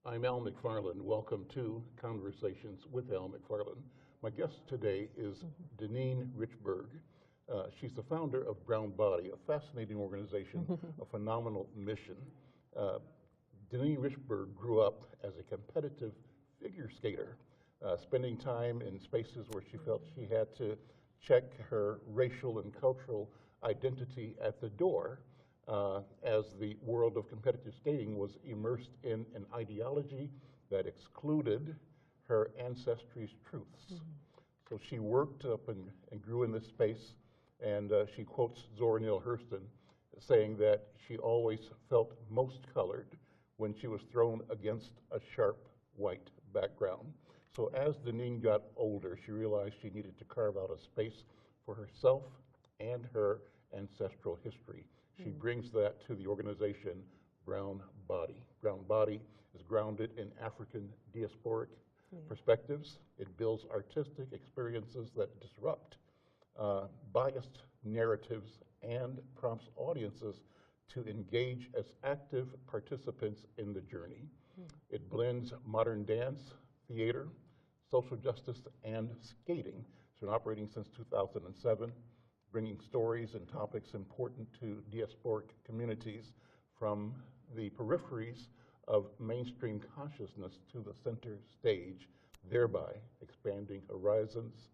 I'm Al McFarlane. Welcome to Conversations with Al McFarlane. My guest today is Deneane Richberg. She's the founder of Brownbody, a fascinating organization, a phenomenal mission. Uh, Deneane Richberg grew up as a competitive figure skater, spending time in spaces where she felt she had to check her racial and cultural identity at the door, as the world of competitive skating was immersed in an ideology that excluded her ancestry's truths. So she worked up and grew in this space, and she quotes Zora Neale Hurston saying that she always felt most colored when she was thrown against a sharp white background. So as Deneane got older, she realized she needed to carve out a space for herself and her ancestral history. She brings that to the organization Brown Body. Brown Body is grounded in African diasporic perspectives. It builds artistic experiences that disrupt biased narratives and prompts audiences to engage as active participants in the journey. It blends modern dance, theater, social justice, and skating. It's been operating since 2007, bringing stories and topics important to diasporic communities from the peripheries of mainstream consciousness to the center stage, thereby expanding horizons,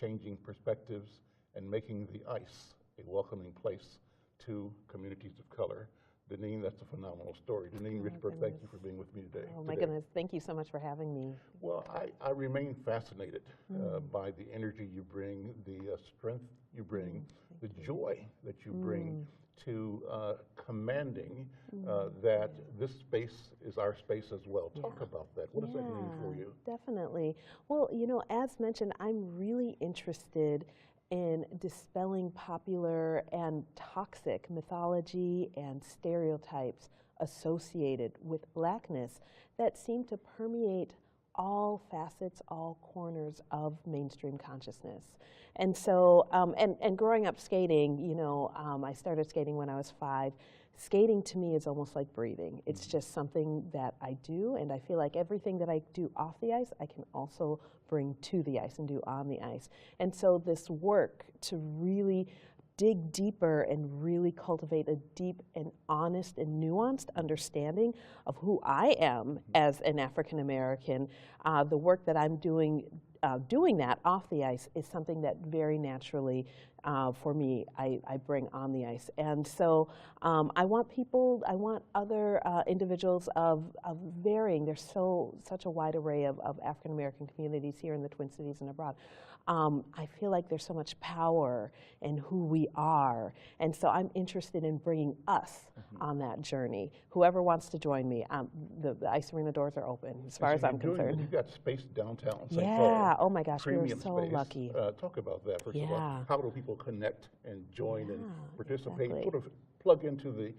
changing perspectives, and making the ice a welcoming place to communities of color. Deneane, that's a phenomenal story. Deneane Richberg, thank you for being with me today. Oh my goodness, thank you so much for having me. Well, I remain fascinated by the energy you bring, the strength you bring, the joy that you bring to commanding that this space is our space as well. Talk about that. What does that mean for you? Definitely. Well, as mentioned, I'm really interested in dispelling popular and toxic mythology and stereotypes associated with Blackness that seem to permeate all facets, all corners of mainstream consciousness. And so, and growing up skating, I started skating when I was 5. Skating to me is almost like breathing. It's just something that I do, and I feel like everything that I do off the ice, I can also bring to the ice and do on the ice. And so this work to really dig deeper and really cultivate a deep and honest and nuanced understanding of who I am as an African American, the work that I'm doing that off the ice is something that very naturally, for me, I bring on the ice. And so I want other individuals of varying, there's such a wide array of African American communities here in the Twin Cities and abroad. I feel like there's so much power in who we are. And so I'm interested in bringing us on that journey. Whoever wants to join me, the ice arena doors are open as far as I'm concerned. You've got space downtown St. Paul. Yeah, oh my gosh, we're so space. lucky. Talk about that, first of all. How do people connect and join and participate? Exactly. Sort of plug into the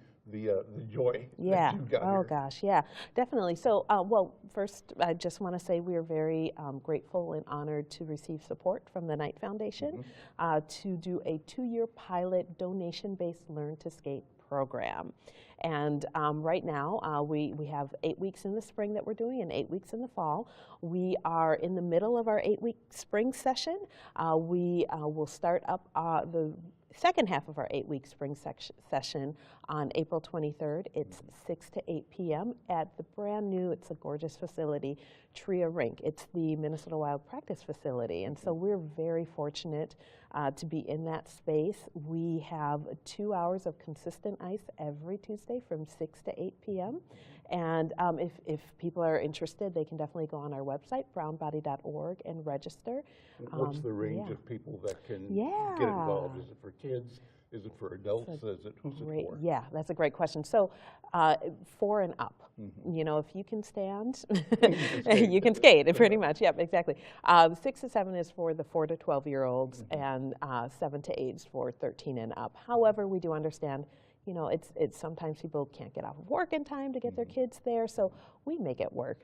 joy that you've got Oh here. gosh, yeah, definitely. So, well, first, I just want to say we are very grateful and honored to receive support from the Knight Foundation to do a 2-year pilot donation-based Learn to Skate program. And right now, we have 8 weeks in the spring that we're doing and 8 weeks in the fall. We are in the middle of our 8-week spring session. We will start up the second half of our 8-week spring session on April 23rd. It's 6 to 8 p.m. at the brand new, it's a gorgeous facility, Tria Rink. It's the Minnesota Wild Practice Facility. And so we're very fortunate to be in that space. We have 2 hours of consistent ice every Tuesday from 6 to 8 p.m. And if people are interested, they can definitely go on our website, brownbody.org, and register. What's the range of people that can get involved? Is it for kids? Is it for adults? Who's it for? Yeah, that's a great question. So 4 and up. If you can stand, you can skate, pretty much. Yep, exactly. 6 to 7 is for the 4 to 12-year-olds, and 7 to 8 is for 13 and up. However, we do understand, it's sometimes people can't get off of work in time to get their kids there, so we make it work.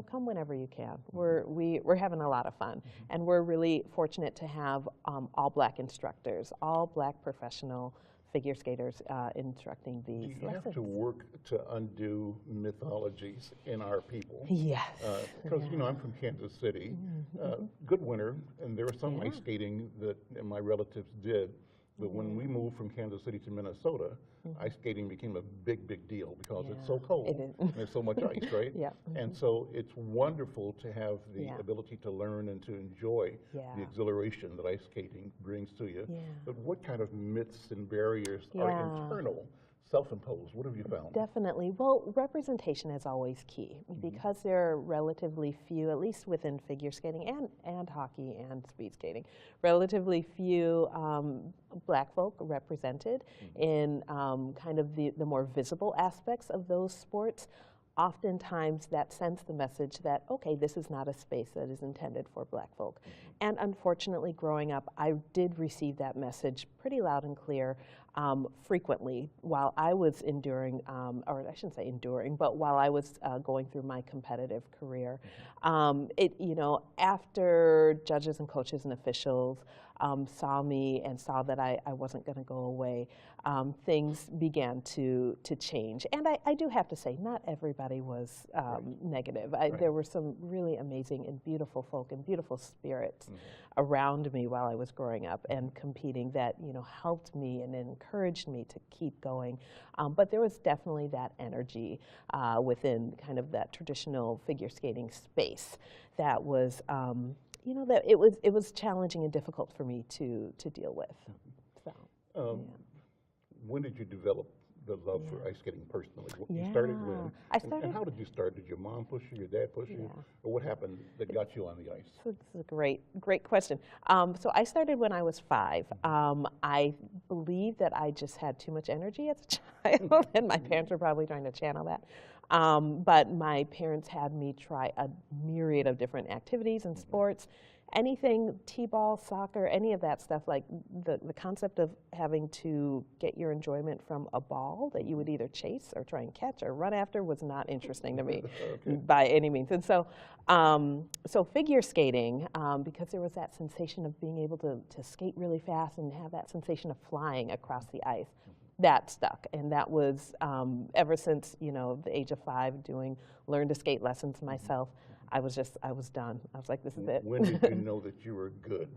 Come whenever you can. We're having a lot of fun, and we're really fortunate to have all Black instructors, all Black professional figure skaters instructing Do these you have lessons. to work to undo mythologies in our people? Yes. Because, you know, I'm from Kansas City, good winter, and there was some ice skating that my relatives did. But when we moved from Kansas City to Minnesota, ice skating became a big, big deal because it's so cold and there's so much ice, right? Yeah. And so it's wonderful to have the ability to learn and to enjoy the exhilaration that ice skating brings to you. But what kind of myths and barriers are internal, self-imposed? What have you found? Definitely. Well, representation is always key because there are relatively few, at least within figure skating and hockey and speed skating, relatively few black folk represented in kind of the more visible aspects of those sports. Oftentimes that sends the message that, okay, this is not a space that is intended for black folk. And unfortunately, growing up, I did receive that message pretty loud and clear frequently while I was enduring, or I shouldn't say enduring, but while I was going through my competitive career. You know, after judges and coaches and officials saw me and saw that I wasn't going to go away, things began to change. And I do have to say, not everybody was negative. There were some really amazing and beautiful folk and beautiful spirits around me while I was growing up and competing that, you know, helped me and encouraged me to keep going. But there was definitely that energy within kind of that traditional figure skating space that was, you know, that it was challenging and difficult for me to deal with. So, when did you develop the love for ice skating personally? You started when? And how did you start? Did your mom push you, your dad push you? Or what happened that got you on the ice? So this is a great question. So I started when I was 5. I believe that I just had too much energy as a child, and my parents were probably trying to channel that. But my parents had me try a myriad of different activities and sports. Anything, t-ball, soccer, any of that stuff, like the concept of having to get your enjoyment from a ball that you would either chase or try and catch or run after was not interesting to me by any means. And so, so figure skating, because there was that sensation of being able to skate really fast and have that sensation of flying across the ice, that stuck. And that was ever since, you know, the age of 5, learn to skate lessons myself. I was done. I was like, this is it. When did you know that you were good?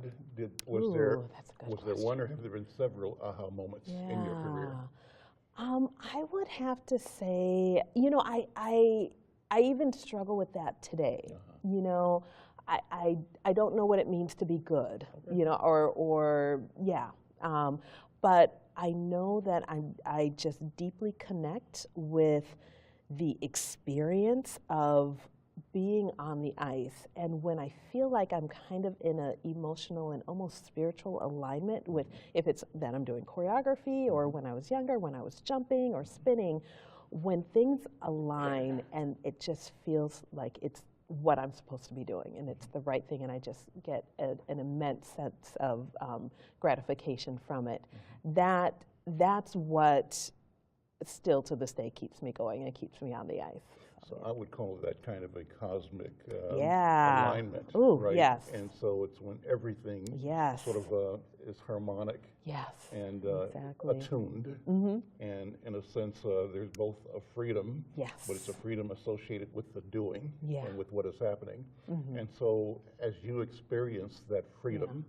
Was there one, or have there been several aha moments in your career? I would have to say, you know, I even struggle with that today. You know, I don't know what it means to be good. You know, or but I know that I just deeply connect with the experience of being on the ice, and when I feel like I'm kind of in an emotional and almost spiritual alignment with, if it's that I'm doing choreography or when I was younger, when I was jumping or spinning, when things align and it just feels like it's what I'm supposed to be doing and it's the right thing, and I just get an immense sense of gratification from it. That's what still to this day keeps me going and keeps me on the ice. So I would call that kind of a cosmic alignment, right? Yes. And so it's when everything sort of is harmonic and attuned. And in a sense, there's both a freedom, but it's a freedom associated with the doing and with what is happening. And so as you experience that freedom,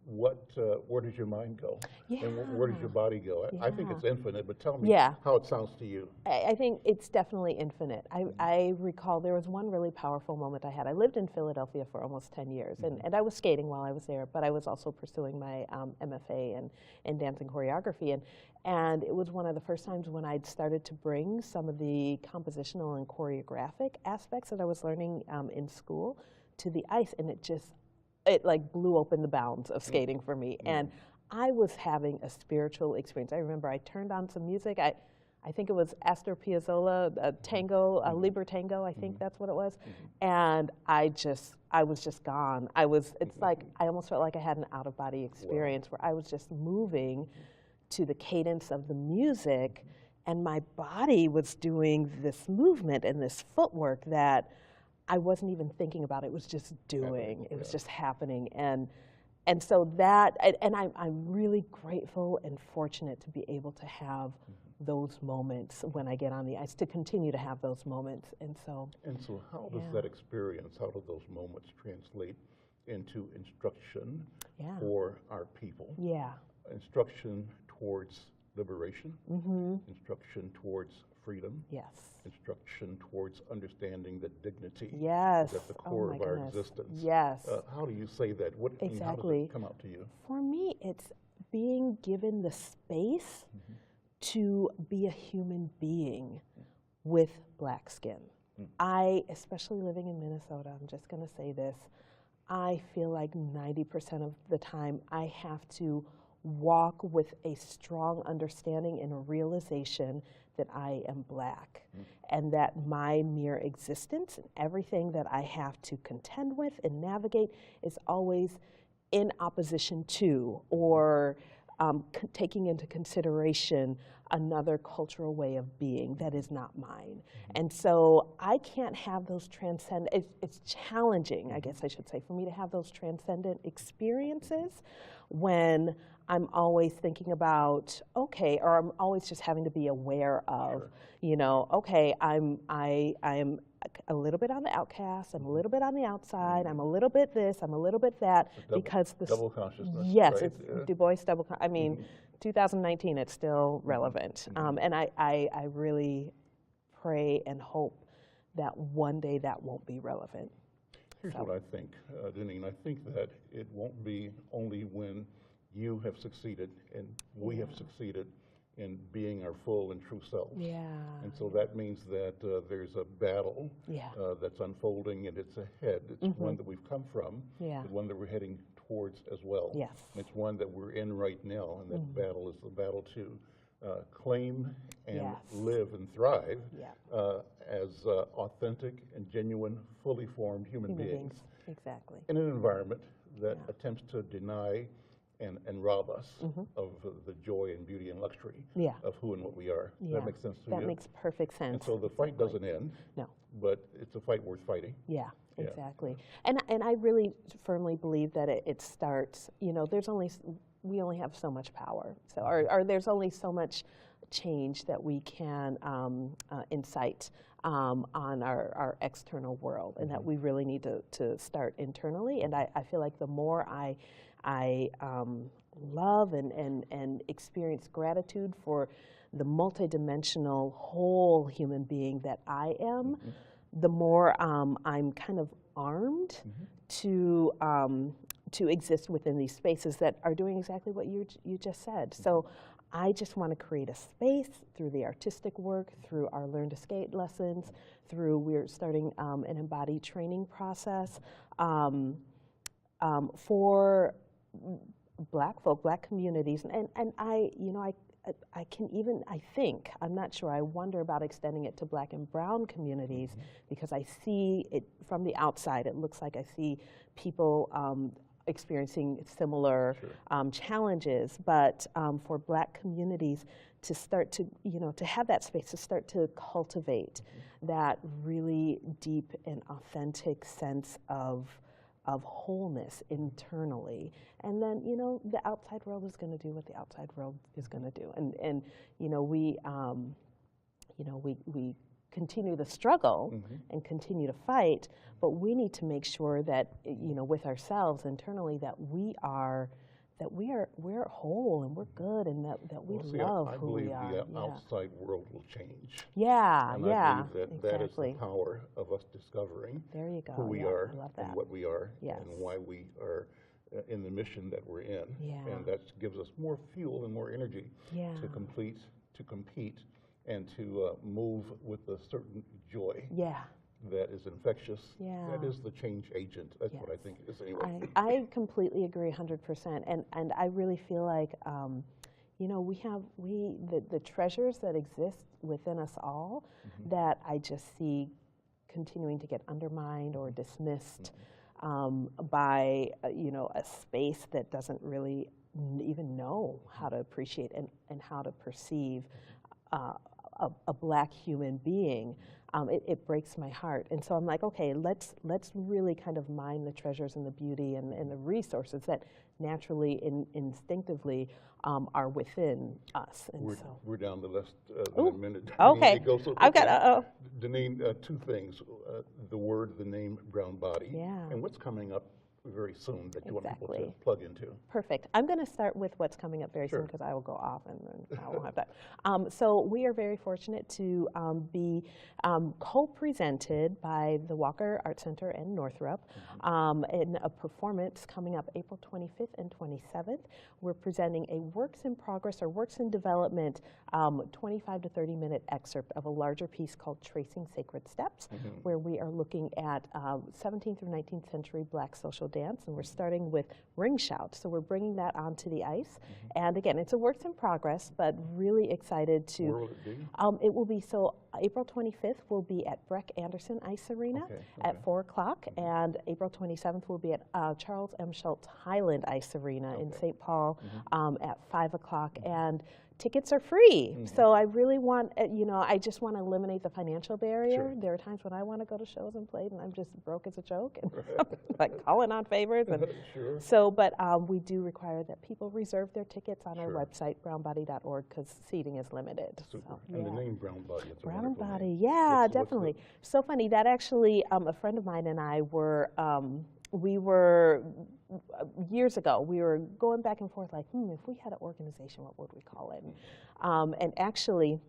where does your mind go? And where does your body go? I think it's infinite, but tell me how it sounds to you. I think it's definitely infinite. I recall there was one really powerful moment I had. I lived in Philadelphia for almost 10 years, and I was skating while I was there, but I was also pursuing my MFA in dance and choreography. And it was one of the first times when I'd started to bring some of the compositional and choreographic aspects that I was learning in school to the ice, and it like blew open the bounds of skating for me. And I was having a spiritual experience. I remember I turned on some music. I think it was Astor Piazzolla, a tango, a Liber Tango, I think that's what it was. And I was just gone. It's like, I almost felt like I had an out-of-body experience where I was just moving to the cadence of the music, and my body was doing this movement and this footwork that I wasn't even thinking about. It was just doing. It was just happening. And And so that, and I'm really grateful and fortunate to be able to have those moments when I get on the ice, to continue to have those moments. And so how does that experience, how do those moments translate into instruction for our people? Yeah. Instruction towards liberation, instruction towards freedom, instruction towards understanding that dignity is at the core of our existence. How do you say that? How does it come out to you? For me, it's being given the space to be a human being with black skin. I, especially living in Minnesota, I'm just going to say this, I feel like 90% of the time I have to walk with a strong understanding and a realization that I am black, and that my mere existence and everything that I have to contend with and navigate is always in opposition to, or taking into consideration another cultural way of being that is not mine. And so I can't have those it's challenging, I guess I should say, for me to have those transcendent experiences when I'm always thinking about, okay, or I'm always just having to be aware of, you know, okay, I am a little bit on the outcast, I'm a little bit on the outside, I'm a little bit this, I'm a little bit that, because the double consciousness. Yes, right? it's Du Bois double. I mean, 2019, it's still relevant, and I really pray and hope that one day that won't be relevant. Here's what I think, Deneane. I think that it won't be only when you have succeeded and we have succeeded in being our full and true selves. And so that means that there's a battle that's unfolding, and it's ahead. It's one that we've come from, and one that we're heading towards as well. It's one that we're in right now, and that battle is the battle to claim and live and thrive as authentic and genuine, fully formed human beings. Exactly. In an environment that attempts to deny and rob us of the joy and beauty and luxury of who and what we are. Does that make sense to you? That makes perfect sense. And so the fight doesn't end, but it's a fight worth fighting. Exactly. And I really firmly believe that it starts, you know, we only have so much power. So, or there's only so much change that we can incite on our external world, and that we really need to start internally. And I feel like the more I love and experience gratitude for the multidimensional whole human being that I am, the more I'm kind of armed to exist within these spaces that are doing exactly what you just said. So I just want to create a space through the artistic work, through our Learn to Skate lessons, we're starting an embodied training process for Black folk, Black communities, and I can even, I think, I'm not sure, I wonder about extending it to Black and Brown communities, because I see it from the outside. It looks like I see people experiencing similar challenges, but for Black communities to start to, to have that space, to start to cultivate that really deep and authentic sense of wholeness internally. And then, the outside world is going to do what the outside world is going to do. And we continue the struggle and continue to fight, but we need to make sure that, with ourselves internally, that we're whole and we're good, and that we love who we are. I believe the outside world will change. And I believe that is the power of us discovering who we are and what we are and why we are in the mission that we're in. And that gives us more fuel and more energy to compete, and to move with a certain joy that is infectious. That is the change agent. That's what I think it is anyway. I completely agree 100%. And I really feel like, the treasures that exist within us all that I just see continuing to get undermined or dismissed by, a space that doesn't really even know how to appreciate and how to perceive a Black human being. it breaks my heart. And so I'm like, okay, let's really kind of mine the treasures and the beauty and the resources that naturally and instinctively are within us. And we're down to less than a minute. Okay. It goes so I've quickly. got, Deneane, two things, the word, the name, Brownbody, Yeah. and what's coming up very soon that you want people to Exactly. plug into. Perfect. I'm going to start with what's coming up very soon Sure. because I will go off and I won't have that. So we are very fortunate to be co-presented by the Walker Art Center and Northrop in a performance coming up April 25th and 27th. We're presenting a works in progress or works in development 25 to 30 minute excerpt of a larger piece called Tracing Sacred Steps, where we are looking at 17th through 19th century Black social dance, and we're starting with ring shout. So we're bringing that onto the ice. And again, it's a works in progress, but really excited to. Where will it be? It will be, so April 25th will be at Breck Anderson Ice Arena at 4 o'clock, and April 27th will be at Charles M. Schultz Highland Ice Arena in St. Paul at 5 o'clock. And tickets are free. So I really want, I just want to eliminate the financial barrier. There are times when I want to go to shows and play and I'm just broke as a joke and like calling on favors. And so, but we do require that people reserve their tickets on our website, brownbody.org, because seating is limited. Super. So, And the name Brownbody, it's a wonderful Brownbody, name. yeah, definitely. So funny, that actually, a friend of mine and I were, we were, years ago, we were going back and forth like, if we had an organization, what would we call it? And actually,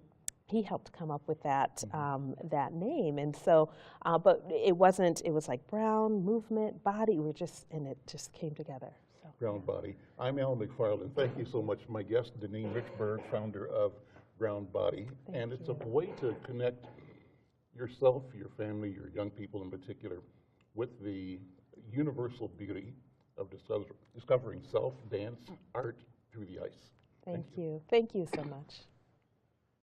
he helped come up with that, that name. And so, but it wasn't, it was like Brown, movement, body, and it just came together. So, Brownbody. I'm Al McFarlane. Thank you so much. My guest, Deneane Richberg, founder of Brownbody. And it's a way to connect yourself, your family, your young people in particular, with the universal beauty of discovering self, dance, art through the ice. Thank you. Thank you so much.